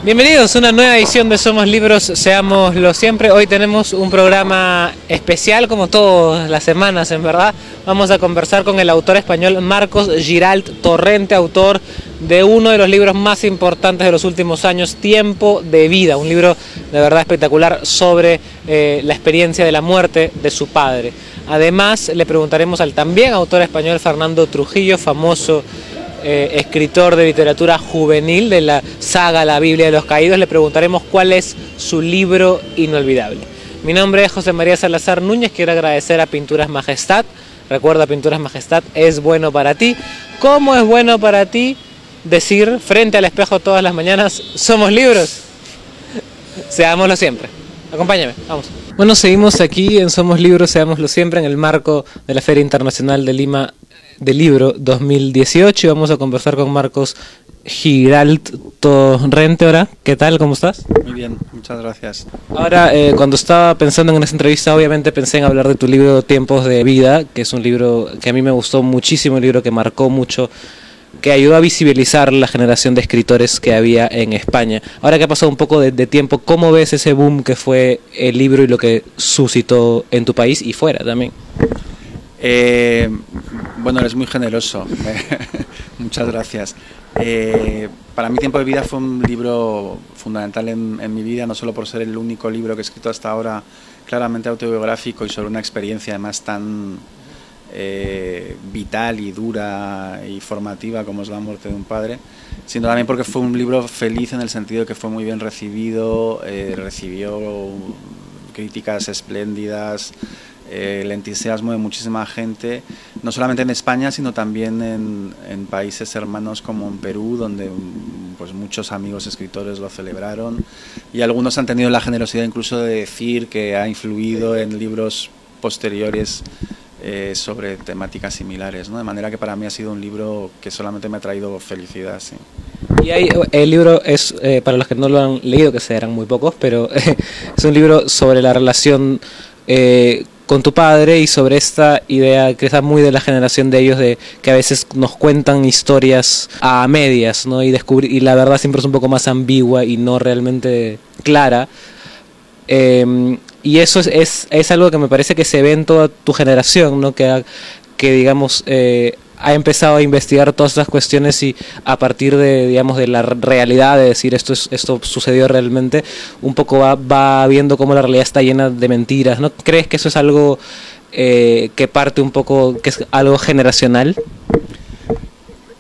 Bienvenidos a una nueva edición de Somos Libros, Seámoslo Siempre. Hoy tenemos un programa especial, como todas las semanas en verdad. Vamos a conversar con el autor español Marcos Giralt Torrente, autor de uno de los libros más importantes de los últimos años, Tiempo de Vida, un libro de verdad espectacular sobre la experiencia de la muerte de su padre. Además, le preguntaremos al también autor español Fernando Trujillo, famoso escritor de literatura juvenil de la saga La Biblia de los Caídos. Le preguntaremos cuál es su libro inolvidable. Mi nombre es José María Salazar Núñez. Quiero agradecer a Pinturas Majestad. Recuerda, Pinturas Majestad es bueno para ti. ¿Cómo es bueno para ti decir frente al espejo todas las mañanas: somos libros? Seámoslo siempre. Acompáñame, vamos. Bueno, seguimos aquí en Somos Libros, Seámoslo Siempre, en el marco de la Feria Internacional de Lima del Libro 2018, y vamos a conversar con Marcos Giralt Torrente. Ahora, ¿qué tal? ¿Cómo estás? Muy bien, muchas gracias. Ahora, cuando estaba pensando en esta entrevista, obviamente pensé en hablar de tu libro Tiempos de Vida, que es un libro que a mí me gustó muchísimo, un libro que marcó mucho, que ayudó a visibilizar la generación de escritores que había en España. Ahora que ha pasado un poco de tiempo, ¿cómo ves ese boom que fue el libro y lo que suscitó en tu país y fuera también? Bueno, eres muy generoso. Muchas gracias. Para mí Tiempo de Vida fue un libro fundamental en mi vida, no solo por ser el único libro que he escrito hasta ahora claramente autobiográfico y sobre una experiencia además tan vital y dura y formativa como es la muerte de un padre, sino también porque fue un libro feliz en el sentido de que fue muy bien recibido, recibió críticas espléndidas, el entusiasmo de muchísima gente, no solamente en España, sino también en países hermanos como en Perú, donde pues muchos amigos escritores lo celebraron, y algunos han tenido la generosidad incluso de decir que ha influido en libros posteriores sobre temáticas similares, ¿no? De manera que para mí ha sido un libro que solamente me ha traído felicidad, sí. Y el libro es, para los que no lo han leído, que serán muy pocos, pero es un libro sobre la relación con tu padre y sobre esta idea que está muy de la generación de ellos, de que a veces nos cuentan historias a medias, ¿no? Y la verdad siempre es un poco más ambigua y no realmente clara. Y eso es algo que me parece que se ve en toda tu generación, ¿no? Que digamos ha empezado a investigar todas estas cuestiones, y a partir de, digamos, de la realidad, de decir esto sucedió realmente, un poco va viendo cómo la realidad está llena de mentiras, ¿no? ¿Crees que eso es algo que parte un poco, que es algo generacional?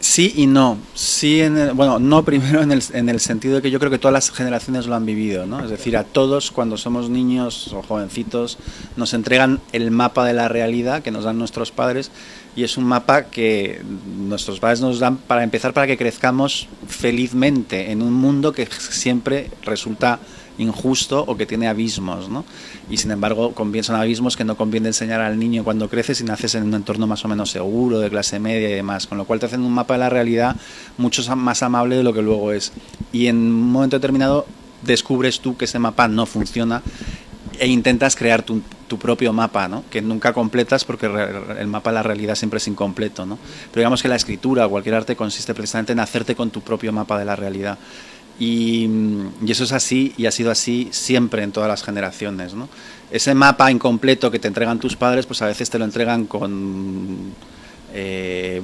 Sí y no. Sí, bueno, no primero en el sentido de que yo creo que todas las generaciones lo han vivido, ¿no? Es decir, a todos cuando somos niños o jovencitos nos entregan el mapa de la realidad que nos dan nuestros padres, y es un mapa que nuestros padres nos dan para empezar, para que crezcamos felizmente en un mundo que siempre resulta injusto o que tiene abismos, ¿no? Y sin embargo son abismos que no conviene enseñar al niño cuando crece si naces en un entorno más o menos seguro, de clase media y demás, con lo cual te hacen un mapa de la realidad mucho más amable de lo que luego es, y en un momento determinado descubres tú que ese mapa no funciona e intentas crear tu propio mapa, ¿no? Que nunca completas porque el mapa de la realidad siempre es incompleto, ¿no? Pero digamos que la escritura o cualquier arte consiste precisamente en hacerte con tu propio mapa de la realidad. Y eso es así, y ha sido así siempre en todas las generaciones, ¿no? Ese mapa incompleto que te entregan tus padres, pues a veces te lo entregan con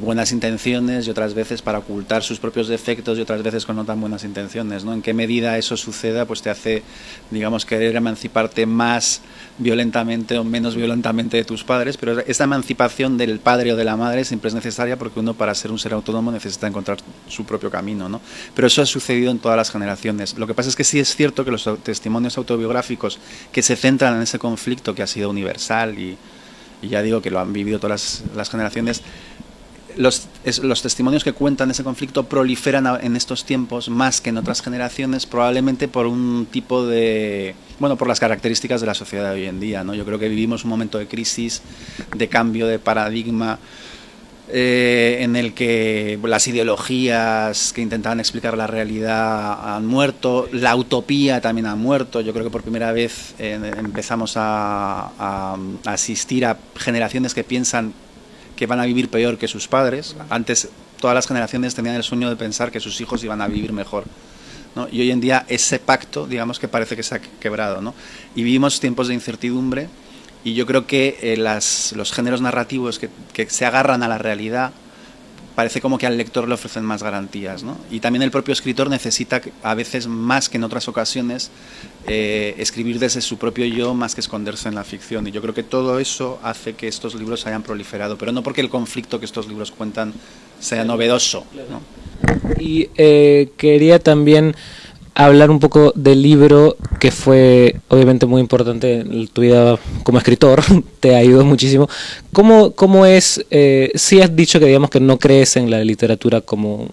buenas intenciones, y otras veces para ocultar sus propios defectos, y otras veces con no tan buenas intenciones, ¿no? En qué medida eso suceda, pues te hace, digamos, querer emanciparte más violentamente o menos violentamente de tus padres, pero esa emancipación del padre o de la madre siempre es necesaria, porque uno, para ser un ser autónomo, necesita encontrar su propio camino, ¿no? Pero eso ha sucedido en todas las generaciones. Lo que pasa es que sí es cierto que los testimonios autobiográficos que se centran en ese conflicto que ha sido universal, y ya digo que lo han vivido todas las generaciones, los testimonios que cuentan ese conflicto proliferan en estos tiempos más que en otras generaciones, probablemente por un tipo de, bueno, por las características de la sociedad de hoy en día, ¿no? Yo creo que vivimos un momento de crisis, de cambio de paradigma, en el que las ideologías que intentaban explicar la realidad han muerto, la utopía también ha muerto. Yo creo que por primera vez empezamos a asistir a generaciones que piensan que van a vivir peor que sus padres. Antes todas las generaciones tenían el sueño de pensar que sus hijos iban a vivir mejor ¿no? Y hoy en día ese pacto, digamos que parece que se ha quebrado, ¿no? Y vivimos tiempos de incertidumbre y yo creo que los géneros narrativos que se agarran a la realidad parece como que al lector le ofrecen más garantías, ¿no? Y también el propio escritor necesita, a veces más que en otras ocasiones, escribir desde su propio yo más que esconderse en la ficción. Y yo creo que todo eso hace que estos libros hayan proliferado, pero no porque el conflicto que estos libros cuentan sea novedoso, ¿no? Y quería también hablar un poco del libro que fue obviamente muy importante en tu vida como escritor, te ayudó muchísimo. ¿Cómo es, si has dicho que digamos que no crees en la literatura como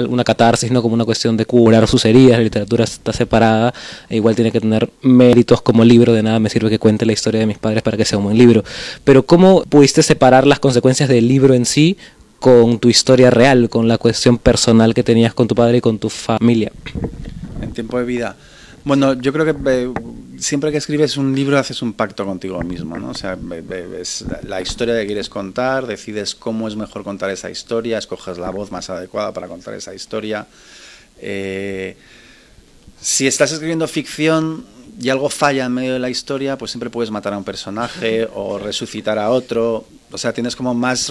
una catarsis, no como una cuestión de curar sus heridas, la literatura está separada, e igual tiene que tener méritos como libro, de nada me sirve que cuente la historia de mis padres para que sea un buen libro, pero ¿cómo pudiste separar las consecuencias del libro en sí con tu historia real, con la cuestión personal que tenías con tu padre y con tu familia? En tiempo de vida. Bueno, yo creo que siempre que escribes un libro haces un pacto contigo mismo, ¿no? O sea, es la historia que quieres contar, decides cómo es mejor contar esa historia, escoges la voz más adecuada para contar esa historia. Si estás escribiendo ficción y algo falla en medio de la historia, pues siempre puedes matar a un personaje o resucitar a otro. O sea, tienes como más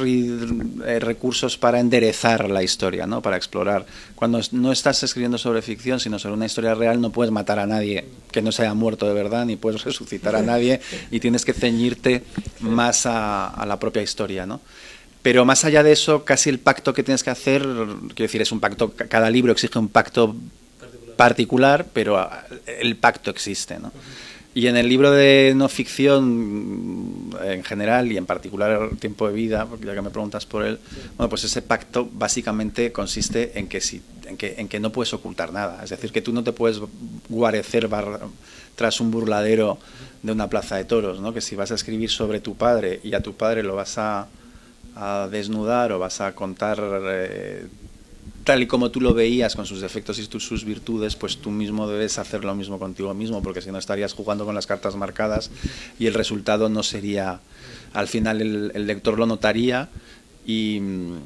recursos para enderezar la historia, ¿no? Para explorar. Cuando no estás escribiendo sobre ficción, sino sobre una historia real, no puedes matar a nadie que no se haya muerto de verdad, ni puedes resucitar a nadie, y tienes que ceñirte más a la propia historia, ¿no? Pero más allá de eso, casi el pacto que tienes que hacer, quiero decir, es un pacto, cada libro exige un pacto particular, pero el pacto existe, ¿no? Y en el libro de no ficción en general y en particular Tiempo de vida, porque ya que me preguntas por él, bueno, pues ese pacto básicamente consiste en que no puedes ocultar nada. Es decir, que tú no te puedes guarecer tras un burladero de una plaza de toros, ¿no? Que si vas a escribir sobre tu padre y a tu padre lo vas a desnudar o vas a contar tal y como tú lo veías, con sus defectos y sus virtudes, pues tú mismo debes hacer lo mismo contigo mismo, porque si no estarías jugando con las cartas marcadas y el resultado no sería, al final el lector lo notaría, y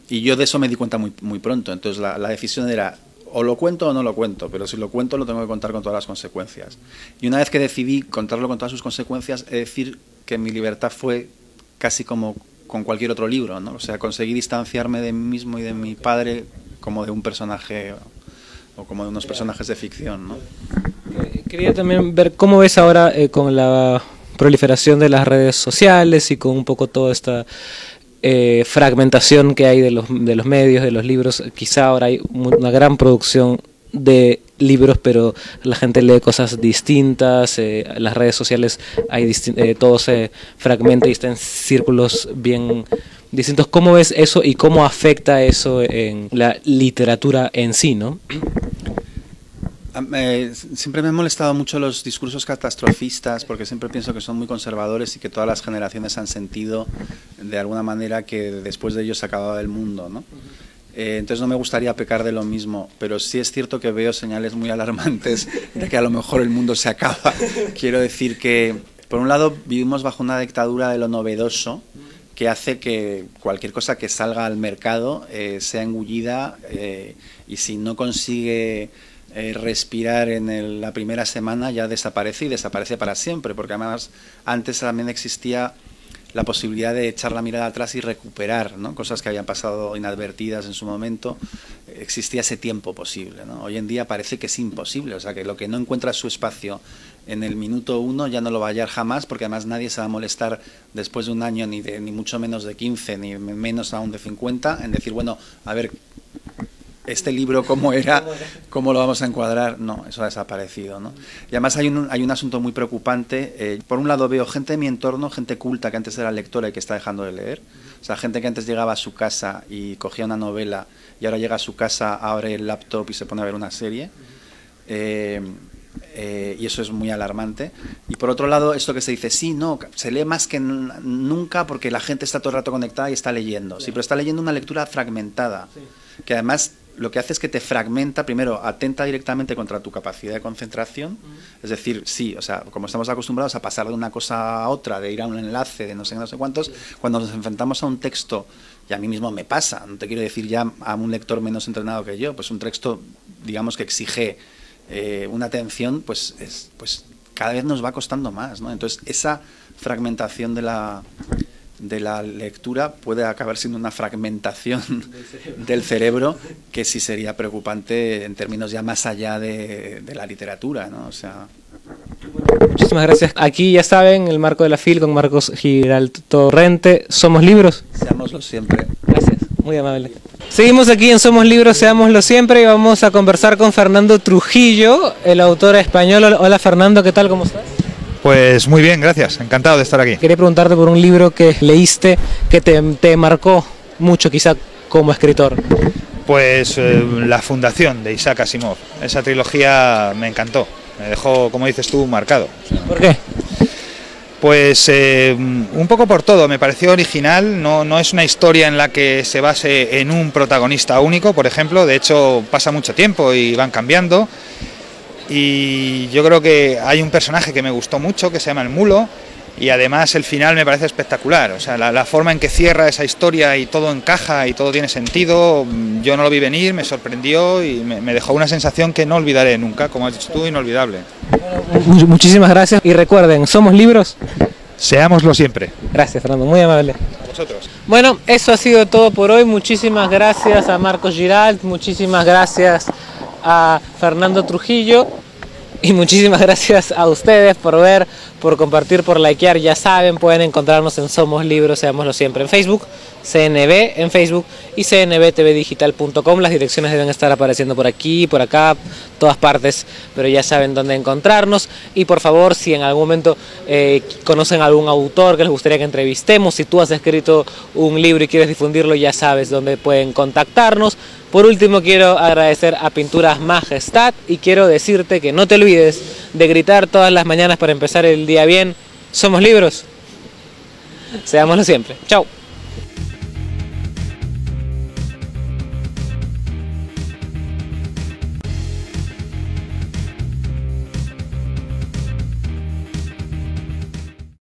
yo de eso me di cuenta muy pronto. Entonces la decisión era, o lo cuento o no lo cuento, pero si lo cuento lo tengo que contar con todas las consecuencias. Y una vez que decidí contarlo con todas sus consecuencias, he de decir que mi libertad fue casi como con cualquier otro libro, ¿no? O sea, conseguí distanciarme de mí mismo y de mi padre como de un personaje o como de unos personajes de ficción, ¿no? Quería también ver cómo ves ahora con la proliferación de las redes sociales y con un poco toda esta fragmentación que hay de los medios, de los libros. Quizá ahora hay una gran producción de libros, pero la gente lee cosas distintas, las redes sociales todo se fragmenta y está en círculos bien distintos. ¿Cómo ves eso y cómo afecta eso en la literatura en sí, no? Siempre me han molestado mucho los discursos catastrofistas, porque siempre pienso que son muy conservadores y que todas las generaciones han sentido de alguna manera que después de ellos se acababa el mundo, ¿no? Entonces no me gustaría pecar de lo mismo, pero sí es cierto que veo señales muy alarmantes de que a lo mejor el mundo se acaba. Quiero decir que, por un lado, vivimos bajo una dictadura de lo novedoso, que hace que cualquier cosa que salga al mercado sea engullida, y si no consigue respirar en la primera semana ya desaparece, y desaparece para siempre, porque además antes también existía la posibilidad de echar la mirada atrás y recuperar, ¿no? Cosas que habían pasado inadvertidas en su momento. Existía ese tiempo posible, ¿no? Hoy en día parece que es imposible, o sea, que lo que no encuentra su espacio en el minuto 1 ya no lo va a hallar jamás, porque además nadie se va a molestar después de un año, ni mucho menos de 15, ni menos aún de 50, en decir, bueno, a ver, este libro cómo era, cómo lo vamos a encuadrar. No, eso ha desaparecido, ¿no? Y además hay un asunto muy preocupante. Por un lado veo gente en mi entorno, gente culta que antes era lectora y que está dejando de leer. O sea, gente que antes llegaba a su casa y cogía una novela y ahora llega a su casa, abre el laptop y se pone a ver una serie. Y eso es muy alarmante. Y por otro lado, esto que se dice, sí, no, se lee más que nunca porque la gente está todo el rato conectada y está leyendo. Sí, pero está leyendo una lectura fragmentada, que además lo que hace es que te fragmenta, primero, atenta directamente contra tu capacidad de concentración. Es decir, sí, o sea, como estamos acostumbrados a pasar de una cosa a otra, de ir a un enlace, de no sé cuántos, cuando nos enfrentamos a un texto, y a mí mismo me pasa, no te quiero decir ya a un lector menos entrenado que yo, pues un texto, digamos, que exige una atención, pues cada vez nos va costando más, ¿no? Entonces, esa fragmentación de la lectura puede acabar siendo una fragmentación del cerebro que sí sería preocupante en términos ya más allá de la literatura, ¿no? O sea... Muchísimas gracias. Aquí ya saben, el marco de la FIL con Marcos Giralt Torrente. ¿Somos libros? Seámoslo siempre. Gracias, muy amable. Seguimos aquí en Somos Libros, Seámoslo Siempre, y vamos a conversar con Fernando Trujillo, el autor español. Hola Fernando, ¿qué tal? ¿Cómo estás? Pues muy bien, gracias, encantado de estar aquí. Quería preguntarte por un libro que leíste que te marcó mucho quizá como escritor. Pues La Fundación de Isaac Asimov, esa trilogía me encantó, me dejó, como dices tú, marcado. ¿Por qué? Pues un poco por todo, me pareció original, no es una historia en la que se base en un protagonista único, por ejemplo, de hecho pasa mucho tiempo y van cambiando, y yo creo que hay un personaje que me gustó mucho, que se llama el Mulo, y además el final me parece espectacular, o sea, la forma en que cierra esa historia y todo encaja y todo tiene sentido, yo no lo vi venir, me sorprendió y me dejó una sensación que no olvidaré nunca, como has dicho tú, inolvidable. Muchísimas gracias y recuerden, ¿somos libros? Seámoslo siempre. Gracias Fernando, muy amable. A vosotros. Bueno, eso ha sido todo por hoy, muchísimas gracias a Marcos Giralt, muchísimas gracias a Fernando Trujillo. Y muchísimas gracias a ustedes por ver, por compartir, por likear. Ya saben, pueden encontrarnos en Somos Libros, Seámoslo Siempre en Facebook, CNB en Facebook y cnbtvdigital.com. Las direcciones deben estar apareciendo por aquí, por acá, todas partes, pero ya saben dónde encontrarnos. Y por favor, si en algún momento conocen a algún autor que les gustaría que entrevistemos, si tú has escrito un libro y quieres difundirlo, ya sabes dónde pueden contactarnos. Por último, quiero agradecer a Pinturas Majestad y quiero decirte que no te olvides de gritar todas las mañanas para empezar el día bien. Somos libros. Seámoslo siempre. Chao.